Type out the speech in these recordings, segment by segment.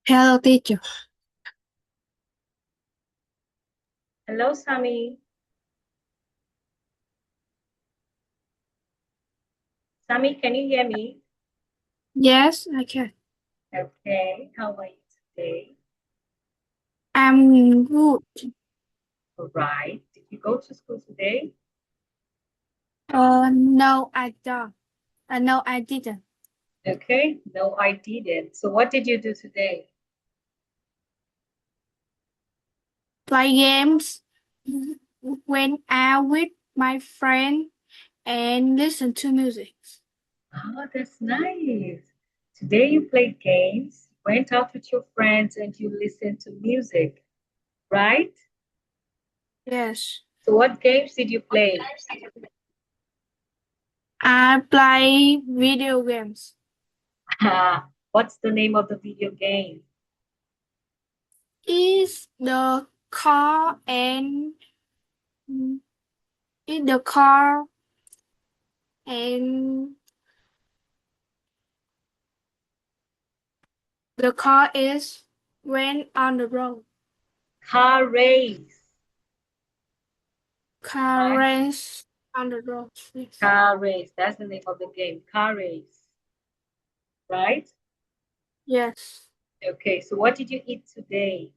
Hello, teacher. Hello, Sammy. Sammy, can you hear me? Yes, I can. Okay, how are you today? I'm good. All right. Did you go to school today? No, I don't. No, I didn't. Okay, no, I didn't. So what did you do today? Play games, went out with my friend, and listen to music. Oh, that's nice. Today you played games, went out with your friends, and you listened to music, right? Yes. So what games did you play? I play video games. What's the name of the video game? Is the car and is the car and the car is went on the road. Car race, Car right? race on the road. Yes. Car race. That's the name of the game. Car race, right? Yes. Okay, so what did you eat today?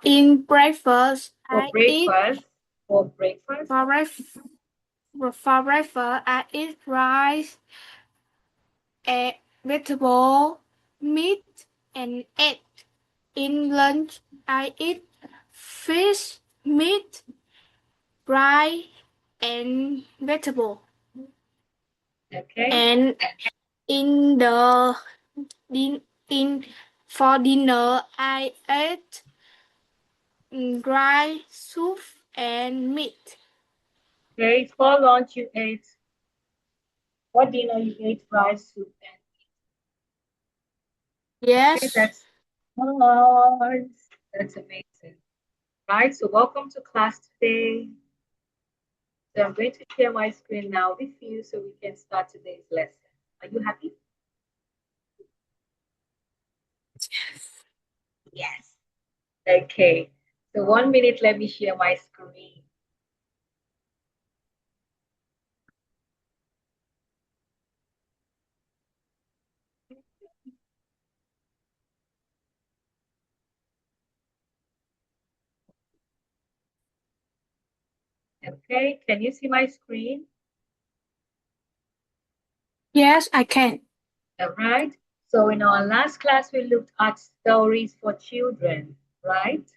In breakfast, For I eat breakfast? For breakfast? for breakfast. For breakfast, I eat rice, and vegetable, meat, and egg. In lunch, I eat fish, meat, rice, and vegetable. Okay. And in the din in for dinner, I ate dry soup and meat. Okay, for lunch you ate, what dinner you ate rice, soup, and okay, Yes. that's nice. That's amazing. Right, so welcome to class today. So I'm going to share my screen now with you so we can start today's lesson. Are you happy? Yes. Okay. So 1 minute, let me share my screen. Okay, can you see my screen? Yes, I can. All right. So in our last class, we looked at stories for children, right?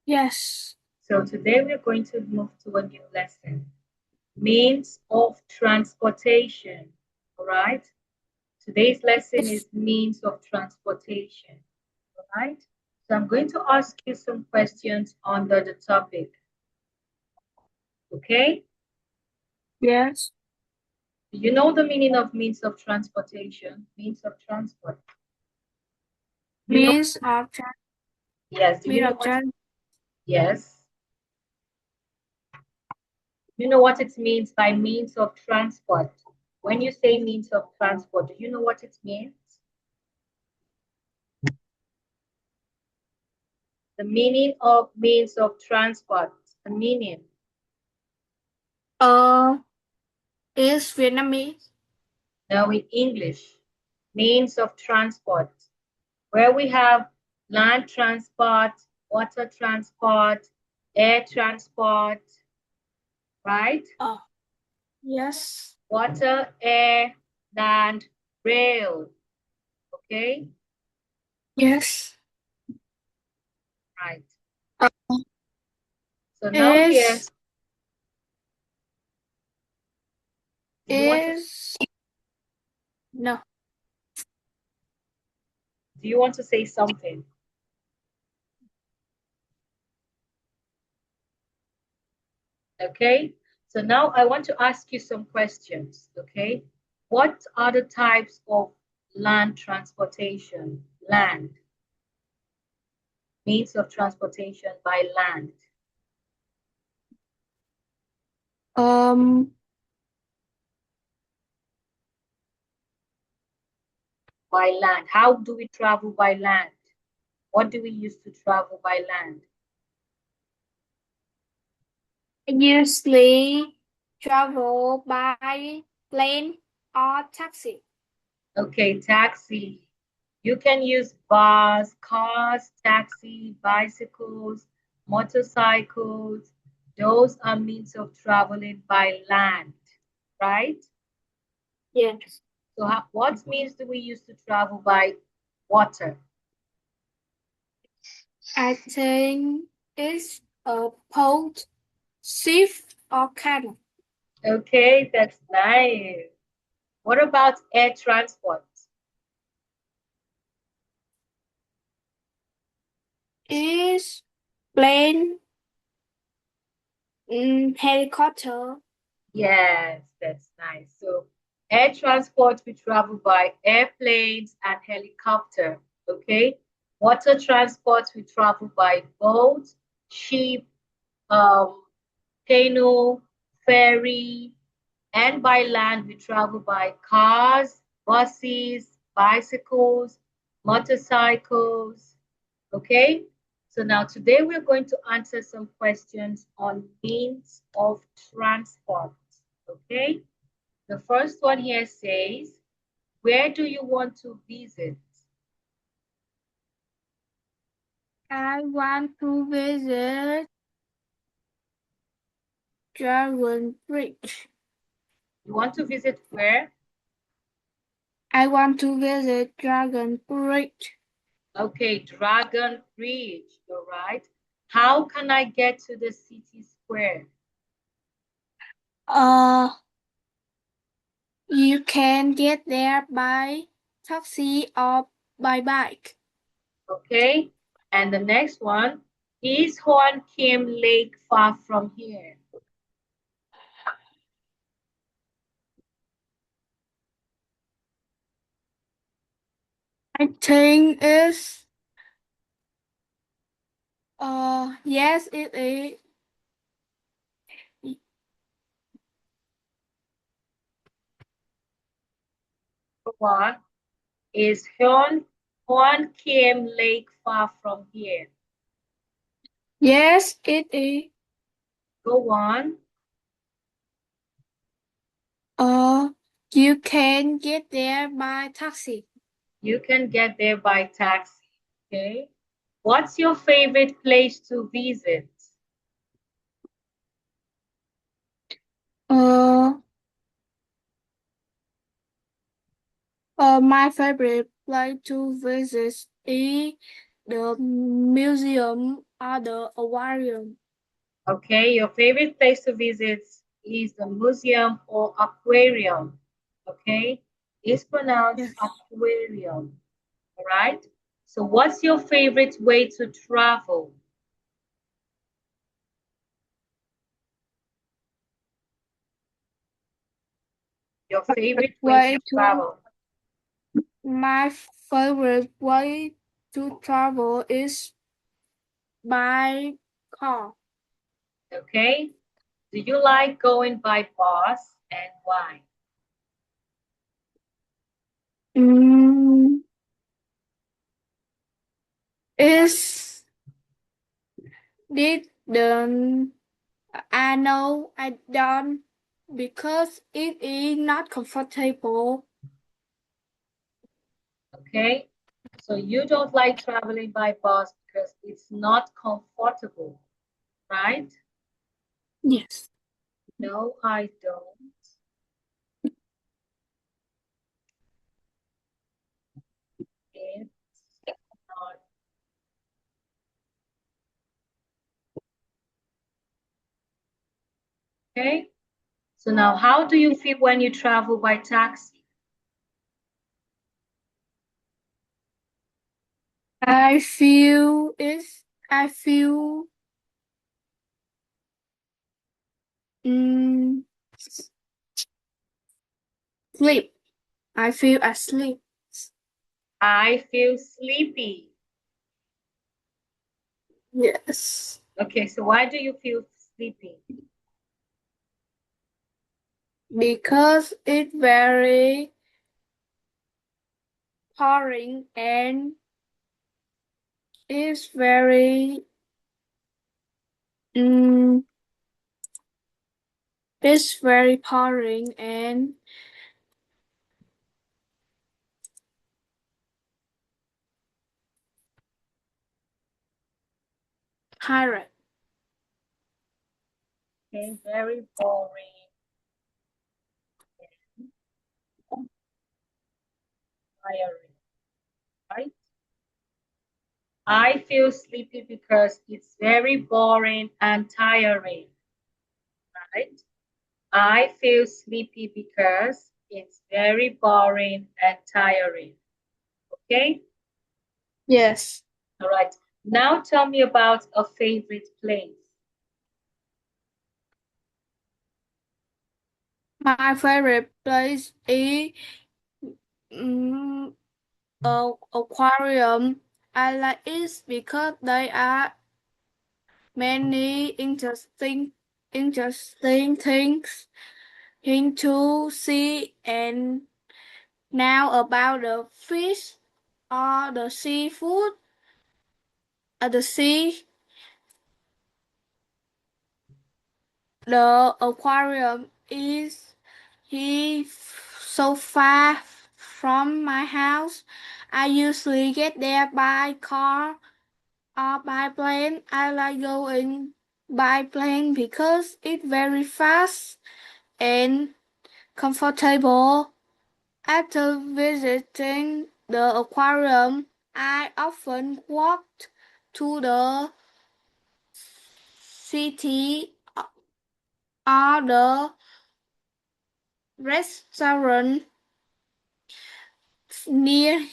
Yes. So today we're going to move to a new lesson, means of transportation. All right. Today's lesson Yes. is means of transportation. All right. So I'm going to ask you some questions under the topic. Okay. Yes. Do you know the meaning of means of transportation? Means of transport. You know, Means of trans. yes. Do you Means know of what? trans. Yes. You know what it means by means of transport? When you say means of transport, do you know what it means? The meaning of means of transport. The meaning. Uh, is Vietnamese. Now in English, means of transport, where we have land transport, water transport, air transport, right? Oh, yes. Water, air, land, rail. Okay, Yes. right. Uh, So now here, is do you want to is no. say something? Okay, so now I want to ask you some questions. Okay, what are the types of land transportation? Land, means of transportation by land. Um, By land. How do we travel by land? What do we use to travel by land? I usually travel by plane or taxi. Okay, taxi. You can use bus, cars, taxi, bicycles, motorcycles. Those are means of traveling by land, right? Yes. So what means do we use to travel by water? I think it's a boat, ship, or canoe. Okay, that's nice. What about air transport? Is plane, helicopter. Yes, that's nice. So air transport, we travel by airplanes and helicopter. Okay. Water transport, we travel by boat, ship, um, canoe, ferry, and by land, we travel by cars, buses, bicycles, motorcycles. Okay. So now today we're going to answer some questions on means of transport. Okay. The first one here says, where do you want to visit? I want to visit Dragon Bridge. You want to visit where? I want to visit Dragon Bridge. Okay, Dragon Bridge. All right. How can I get to the city square? Uh, you can get there by taxi or by bike. Okay. And the next one, is Horn Kim Lake far from here? I think it's yes it is. One, is Horn Kim Lake far from here? Yes it is. Go on. Uh you can get there by taxi. You can get there by taxi. Okay. What's your favorite place to visit? Uh my favorite place to visit is the museum or the aquarium. Okay, your favorite place to visit is the museum or aquarium. Okay, it's pronounced Yes. aquarium. All right. So, what's your favorite way to travel? Your favorite way to Way to travel. My favorite way to travel is by car. Okay. Do you like going by bus and why? Mm, is didn't I know I don't because it is not comfortable. Okay. So, you don't like traveling by bus because it's not comfortable, right? Yes. No, I don't. It's not. Okay. So now, how do you feel when you travel by taxi? I feel mm, sleep. I feel asleep. I feel sleepy. Yes. Okay, so why do you feel sleepy? Because it very boring and is very mm, is very boring and tired. Okay, very boring. Tiring, right? I feel sleepy because it's very boring and tiring, right? I feel sleepy because it's very boring and tiring. Okay? Yes. All right. Now tell me about a favorite place. My favorite place is mm, aquarium. I like it because there are many interesting things to see. And now about the fish or the seafood at the sea, the aquarium is he so far from my house. I usually get there by car or by plane. I like going by plane because it's very fast and comfortable. After visiting the aquarium, I often walked to the city or the restaurant near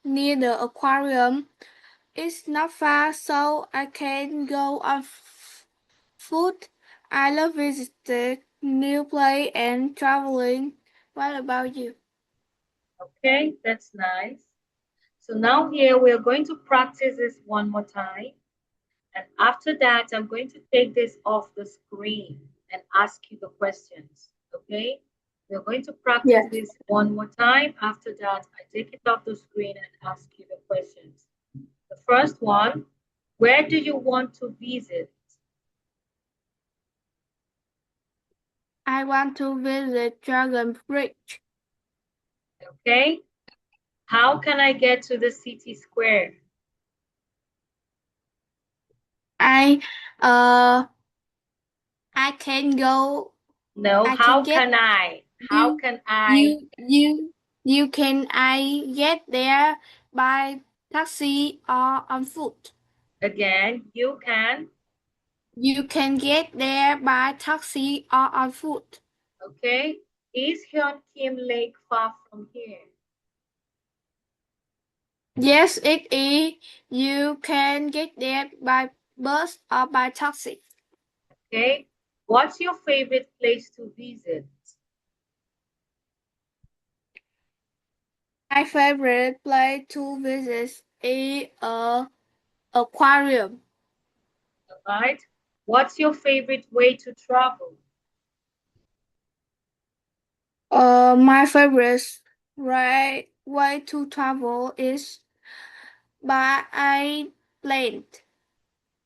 near the aquarium. It's not far, so I can go on foot. I love visiting new place and traveling. What about you? Okay, that's nice. So now here we are going to practice this one more time. And after that, I'm going to take this off the screen and ask you the questions. Okay? We're going to practice Yes. this one more time. After that, I take it off the screen and ask you the questions. The first one, where do you want to visit? I want to visit Dragon Bridge. Okay? How can I get to the city square? I uh I can go. No, I can how get can I? How you can I? you you you can I get there by taxi or on foot. Again, you can. You can get there by taxi or on foot. Okay? Is Hyun Kim Lake far from here? Yes, it is. You can get there by bus or by taxi. Okay? What's your favorite place to visit? My favorite place to visit is a aquarium. Right? What's your favorite way to travel? My favorite way to travel is by plane.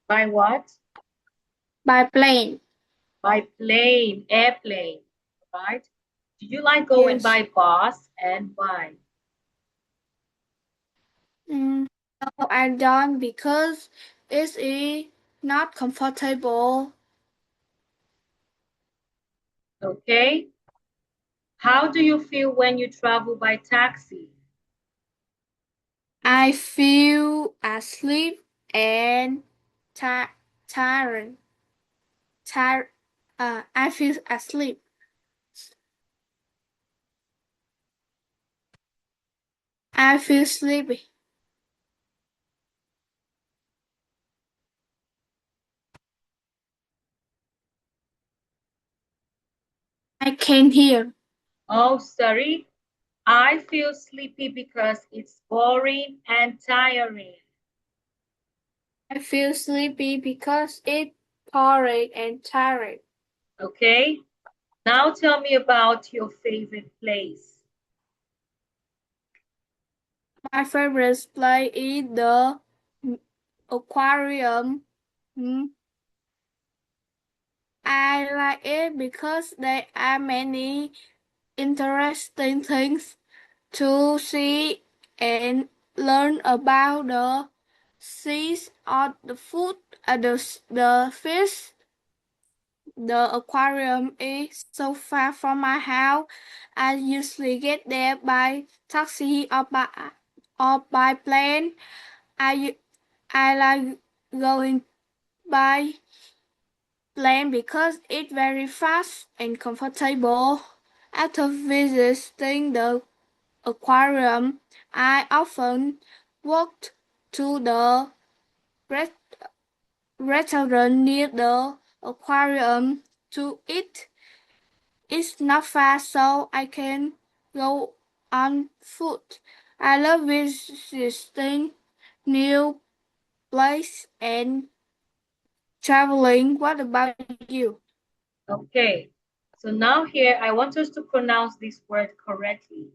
By what? By plane. By plane, airplane. Right? Do you like going Yes. by bus and why? No, I don't because it is not comfortable. Okay? How do you feel when you travel by taxi? I feel asleep and ti- tired. Tired. I feel asleep. I feel sleepy. I can't hear. Oh, sorry. I feel sleepy because it's boring and tiring. I feel sleepy because it's boring and tired. Okay? Now tell me about your favorite place. My favorite place is the aquarium. I like it because there are many interesting things to see and learn about the seas or the food, the fish. The aquarium is so far from my house. I usually get there by taxi or by plane. I I like going by plane because it's very fast and comfortable. After visiting the aquarium, I often walk to the restaurant near the aquarium to eat. It's not far, so I can go on foot. I love visiting new places and traveling. What about you? Okay, so now here I want us to pronounce this word correctly.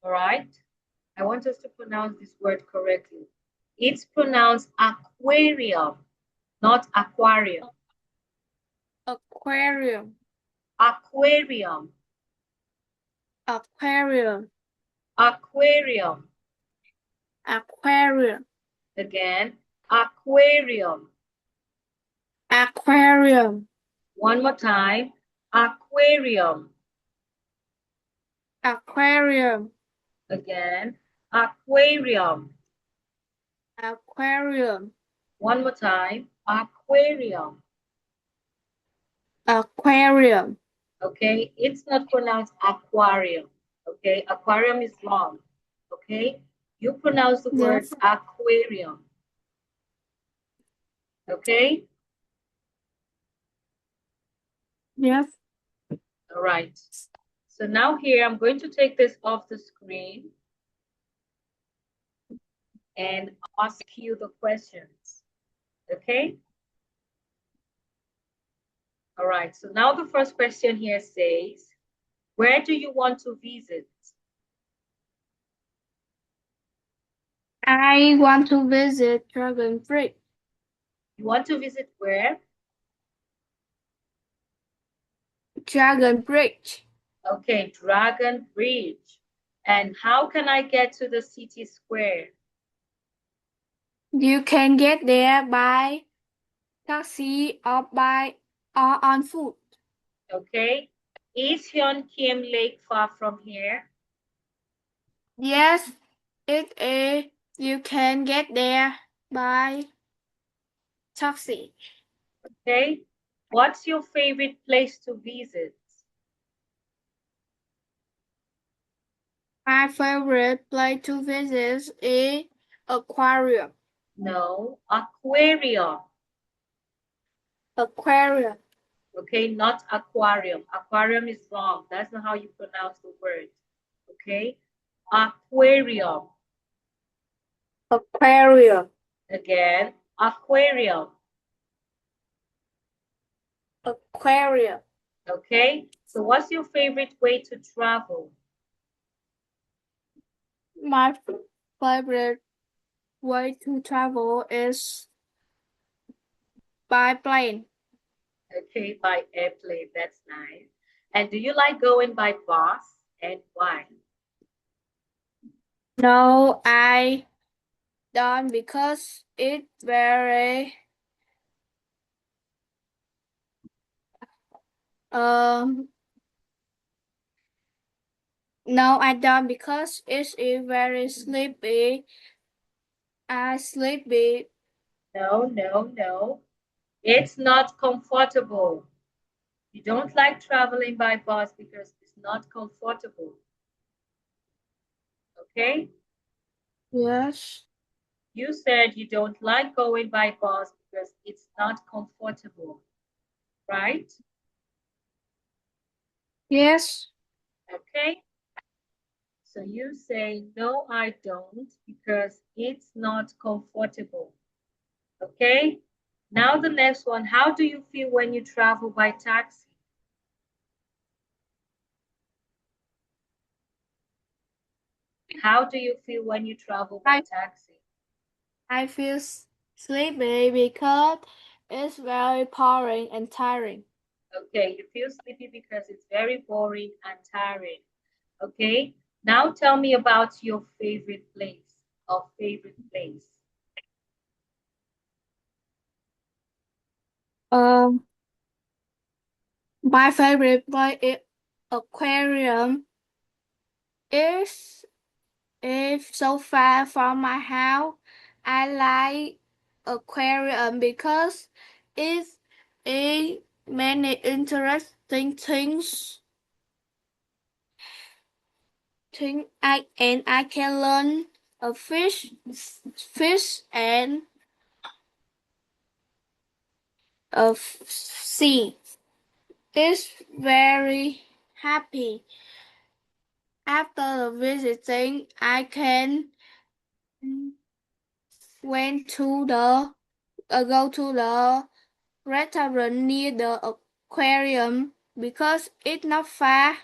All right, I want us to pronounce this word correctly. It's pronounced aquarium, not aquarium. Aquarium, Aquarium, aquarium, aquarium. aquarium, Again, aquarium. aquarium, One more time, aquarium. aquarium, Again, aquarium. aquarium, One more time, aquarium. aquarium. Okay, it's not pronounced aquarium. Okay, aquarium is wrong. Okay, you pronounce the word Yes, aquarium. Okay, yes, all right. So now here I'm going to take this off the screen and ask you the questions. Okay, all right. So now the first question here says, where do you want to visit? I want to visit Dragon Bridge. You want to visit where? Dragon Bridge. Okay, Dragon Bridge. And how can I get to the city square? You can get there by taxi or on foot. Okay. Is Hyun Kim Lake far from here? Yes, it is. You can get there by taxi. Okay. What's your favorite place to visit? My favorite place to visit is aquarium. No, aquarium. Aquarium. Okay, not aquarium. Aquarium is wrong. That's not how you pronounce the word. Okay. Aquarium. Aquarium. Again, aquarium. Aquarium. Okay. So what's your favorite way to travel? My favorite way to travel is by plane. Okay, by airplane. That's nice. And do you like going by bus and why? No, I don't because it's very um no, I don't because it's very sleepy. I sleepy. No, no, no. It's not comfortable. You don't like traveling by bus because it's not comfortable. Okay? Yes. You said you don't like going by bus because it's not comfortable, right? Yes. Okay? So you say, no, I don't because it's not comfortable. Okay? Now the next one, how do you feel when you travel by taxi? How do you feel when you travel by taxi? I feel sleepy because it's very boring and tiring. Okay, you feel sleepy because it's very boring and tiring. Okay, now tell me about your favorite place or favorite place. Um, my favorite place is aquarium. It's If so far from my house, I like aquarium because it's a many interesting thing, and I can learn a fish and a sea. It's very happy. After visiting, I can went to the go to the restaurant near the aquarium because it's not far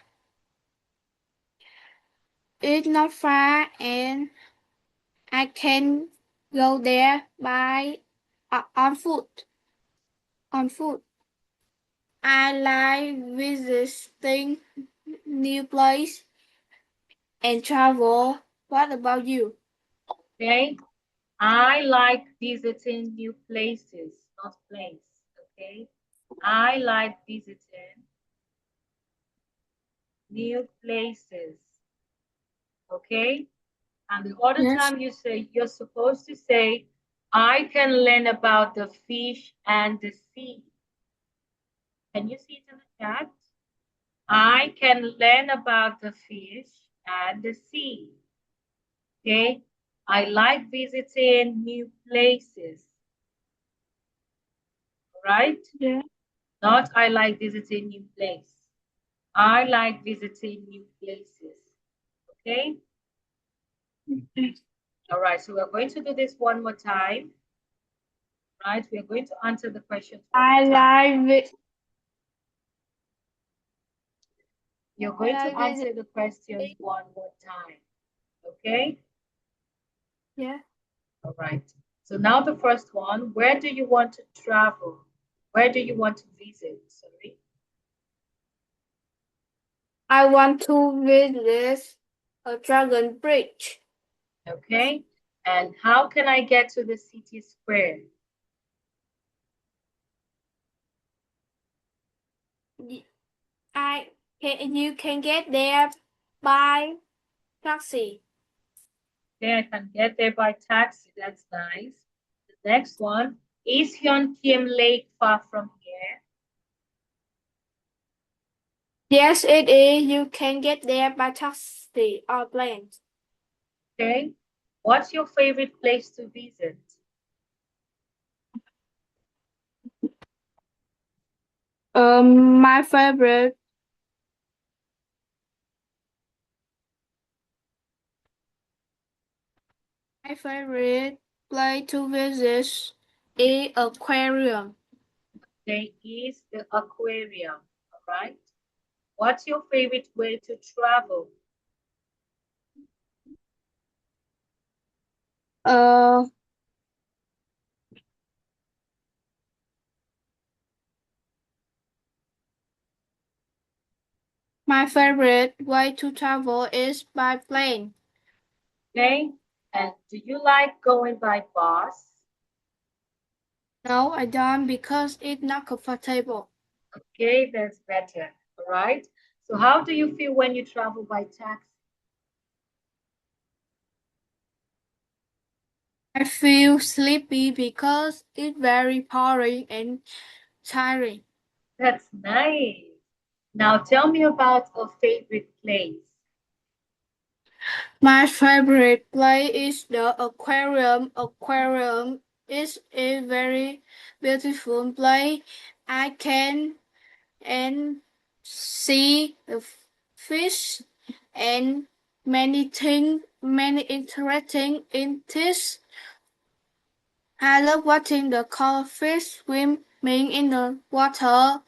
and I can go there by on foot. I like visiting new place and travel. What about you? Okay, I like visiting new places, not place. Okay, I like visiting new places. Okay, and the other Yes. time you say, you're supposed to say, I can learn about the fish and the sea. Can you see it in the chat? I can learn about the fish and the sea. Okay, I like visiting new places, right? Yeah. Not I like visiting new place. I like visiting new places. Okay, all right, so we're going to do this one more time, right? We're going to answer the questions one I more time. like vi- You're I going to like answer the visiting. questions one more time. Okay, Yeah. all right. So now the first one, where do you want to travel? Where do you want to visit? Sorry. I want to visit a dragon bridge. Okay, and how can I get to the city square? You can get there by taxi. Okay, I can get there by taxi. That's nice. The next one, is Hyun Kim Lake far from here? Yes, it is. You can get there by taxi or plane. Okay, what's your favorite place to visit? Um, my favorite, my favorite place to visit is aquarium. Okay, is the aquarium. All right. What's your favorite way to travel? Uh, my favorite way to travel is by plane. Okay, and do you like going by bus? No, I don't because it's not comfortable. Okay, that's better. All right. So how do you feel when you travel by taxi? I feel sleepy because it's very boring and tiring. That's nice. Now tell me about a favorite place. My favorite place is the aquarium. Aquarium is a very beautiful place. I can and see the fish and many interesting in this. I love watching the color fish swimming in the water.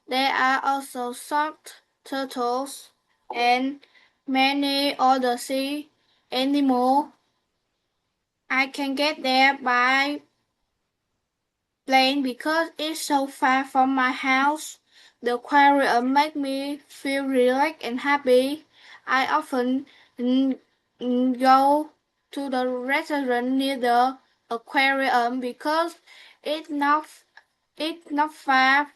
There are also soft turtles and many other sea. anymore. I can get there by plane because it's so far from my house. The aquarium makes me feel relaxed and happy. I often go to the restaurant near the aquarium because it's not it's not far.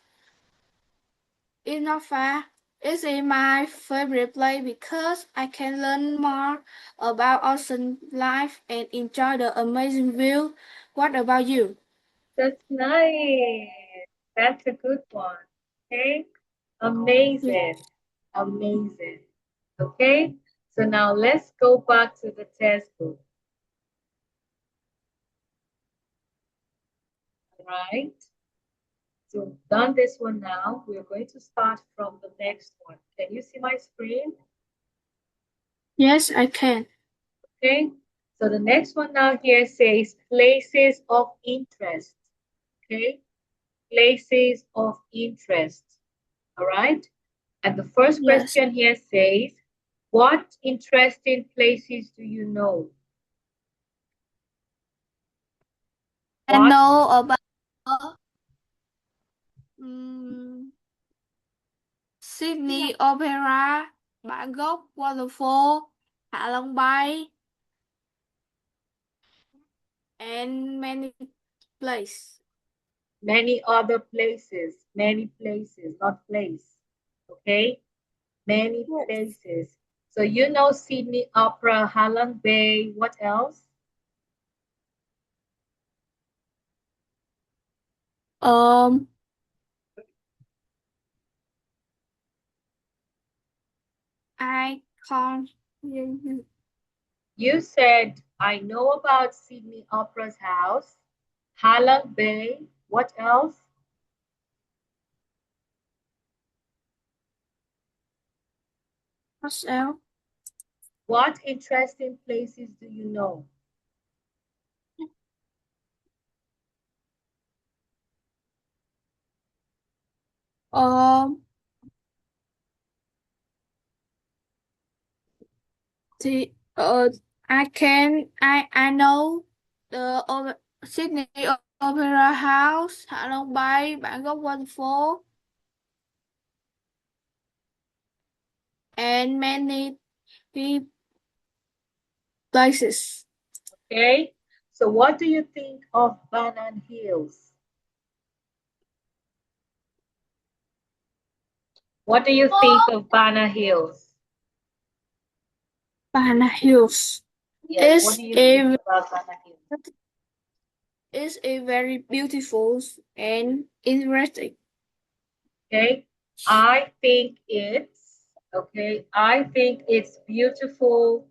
It's not far. It's in my favorite place because I can learn more about ocean life and enjoy the amazing view. What about you? That's nice. That's a good one. Okay. Yeah. Amazing. Amazing. Okay. So now let's go back to the test book. All right. So we've done this one now. We're going to start from the next one. Can you see my screen? Yes, I can. Okay. So the next one now here says places of interest. Okay. Places of interest. All right. And the first Yes. question here says, what interesting places do you know? I What know about um, Sydney Opera, Bangkok Waterfall, Hạ Long Bay, and many places. many places, not place. Okay, many Yes. places. So you know Sydney Opera, Halong Bay, what else? Um, I can't hear you. You said, I know about Sydney Opera's house, Halong Bay, what else? What's else? What interesting places do you know? Um, the I know the Sydney Opera House, Hạ Long Bay, Bangkok Waterfall, and many places. Okay, so what do you think of Banana Hills? What do you think of Banana Hills? Banana Hills Yes, what is do you think a about Banana Hills? is a very beautiful and interesting. Okay, I think it's beautiful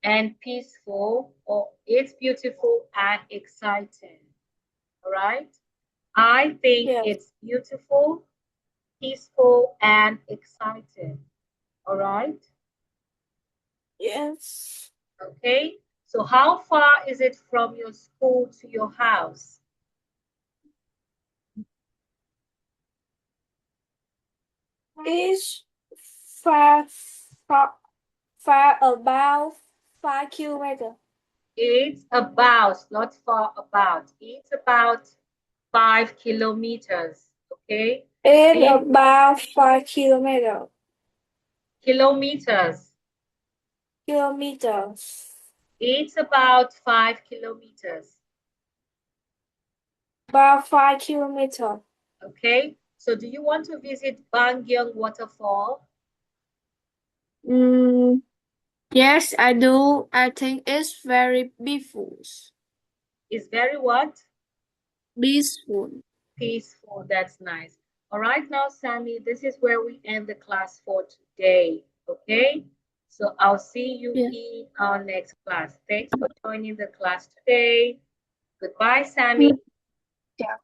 and peaceful, or it's beautiful and exciting. All right, I think Yes. it's beautiful, peaceful, and exciting. All right, Yes. okay. So, how far is it from your school to your house? It's far, far, far about 5 kilometers. It's about, not far about, it's about 5 kilometers. Okay, It's it about 5 kilometers. kilometers. Kilometers. It's about 5 kilometers. About 5 kilometers. Okay, so do you want to visit Bangyang waterfall? Mm, yes, I do. I think it's very beautiful. It's very what? Peaceful. Peaceful. That's nice. All right, now, Sammy, this is where we end the class for today. Okay, so I'll see you Yeah. in our next class. Thanks for joining the class today. Goodbye, Sammy. Yeah.